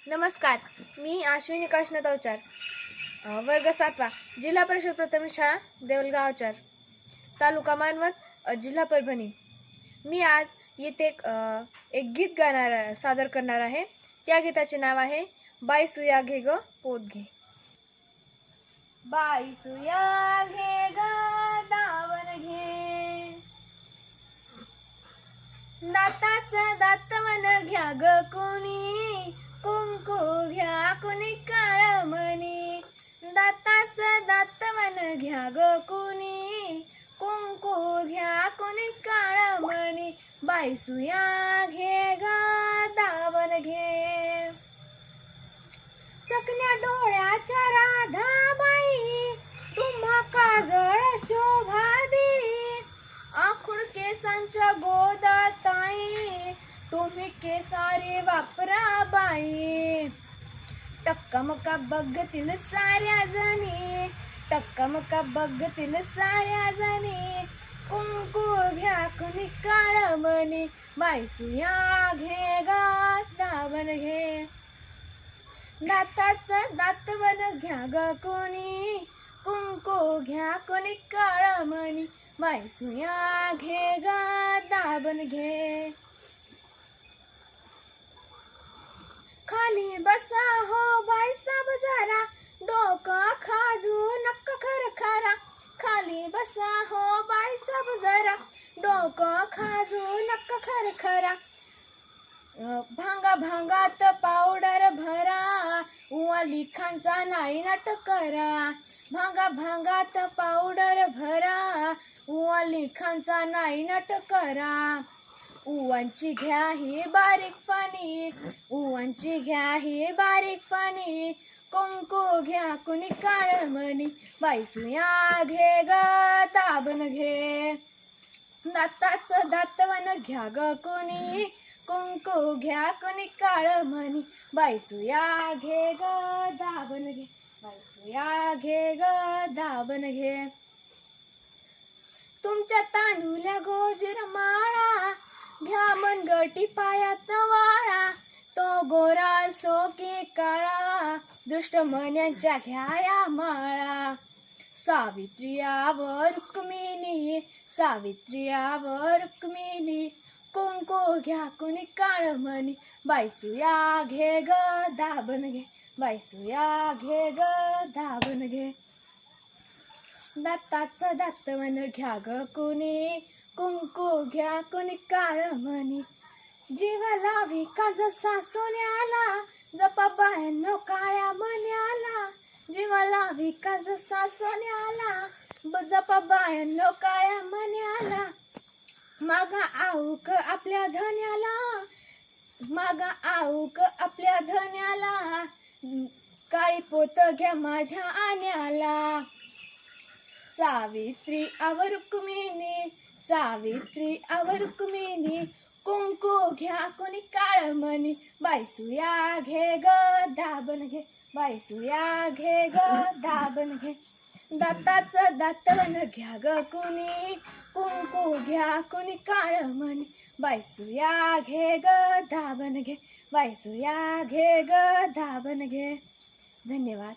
नमस्कार, मी अश्विनी काशनाथ अवचार, वर्ग 7वा, जिल्हा परिषद प्राथमिक शाळा देऊळगाव अवचार, तालुका मानवत, जिल्हा परभणी. मी आज येथे एक गीत सादर करणार आहे. त्या गीताचे नाव आहे बाई सुया घे ग पोत घे. बाई सुया घे ग दावण घे, दाताचं दातवन घ्या ग कोणी, कुंकू घ्या कोणी काळ मणी. दाताचं दातवन घ्या ग कोणी, कुंकू घ्या कोणी काळ मणी. बाई सुया घे ग दावण घे, चकण्या डोळ्याच्या राधाबाई तुम्हा काजळ शोभा दे. आखूड केसांच्या गोदाताई तुम्ही केसारी वापरा बाई. टक्कमका बघतील साऱ्या जणी, टक्कमका बघतील साऱ्या जणी. कुंकू घ्या कुणी काळ मणी, बाई सुया घे ग दावण घे. दाताचं दातवन घ्या ग कोणी, कुंकू घ्या कोणी काळ मणी. बाई सुया घे ग दावण घे. खाली बसा हो बाई साब जरा, डोकं खाजू नक्क खरखरा. खाली बसा हो बाई साब जरा, डोकं खाजू नक्क खरखरा. भांगा भांगात पावडर भरा, उवा लिखांचा नाही नाट करा. भांगा भांगात पावडर भरा, उवा लिखांचा नाही नाट करा. उवांची घ्या ही बारीक पाणी, उवांची घ्या ही बारीक पाणी. कुंकू घ्या कुणी काळ मणी, बाई सुया घे ग दावण घे. दाताचं दातवन घ्या ग कोणी, कुंकू घ्या कोणी काळ मणी. बाई सुया घे ग दावण घे, बाई सुया घे ग दावण घे. तुमच्या तांदुल्या गोजीर माळा, घ्या मनगटी पायात वाळा. तो गोरा असो की काळा, दृष्ट मन्यांच्या घ्याया माळा. सावित्री आवर रुक्मिणी, सावित्री आवर रुक्मिणी. कुंकू घ्या कुणी काळ मणी, बाई सुया घे ग दावण घे, बाई सुया घे ग दावण घे. दाताचं दातवन घ्या ग कुणी, कुंकू घ्या कुणी काळ मणी. जीव लावी का जसा सोन्याला, जपा बायांनो काळ्या मन्याला. जीव लावी का जसा सोन्याला, जपा बायांनो काळ्या मन्याला. मागा आऊक आपल्या धन्याला, मागा आऊक आपल्या धन्याला. काळी पोत घ्या माझ्या आण्याला. सावित्री आवर रुक्मिणी, सावित्री आवर रुक्मिणी. कुंकू घ्या कोणी काळ मणी, बाई सुया घे ग दावण घे, बाई सुया घे ग दावण घे. दाताचं दातवन घ्या ग कुणी, कुंकू घ्या कुणी काळ मणी. बाई सुया घे ग दावण घे, बाई सुया घे ग दावण घे. धन्यवाद.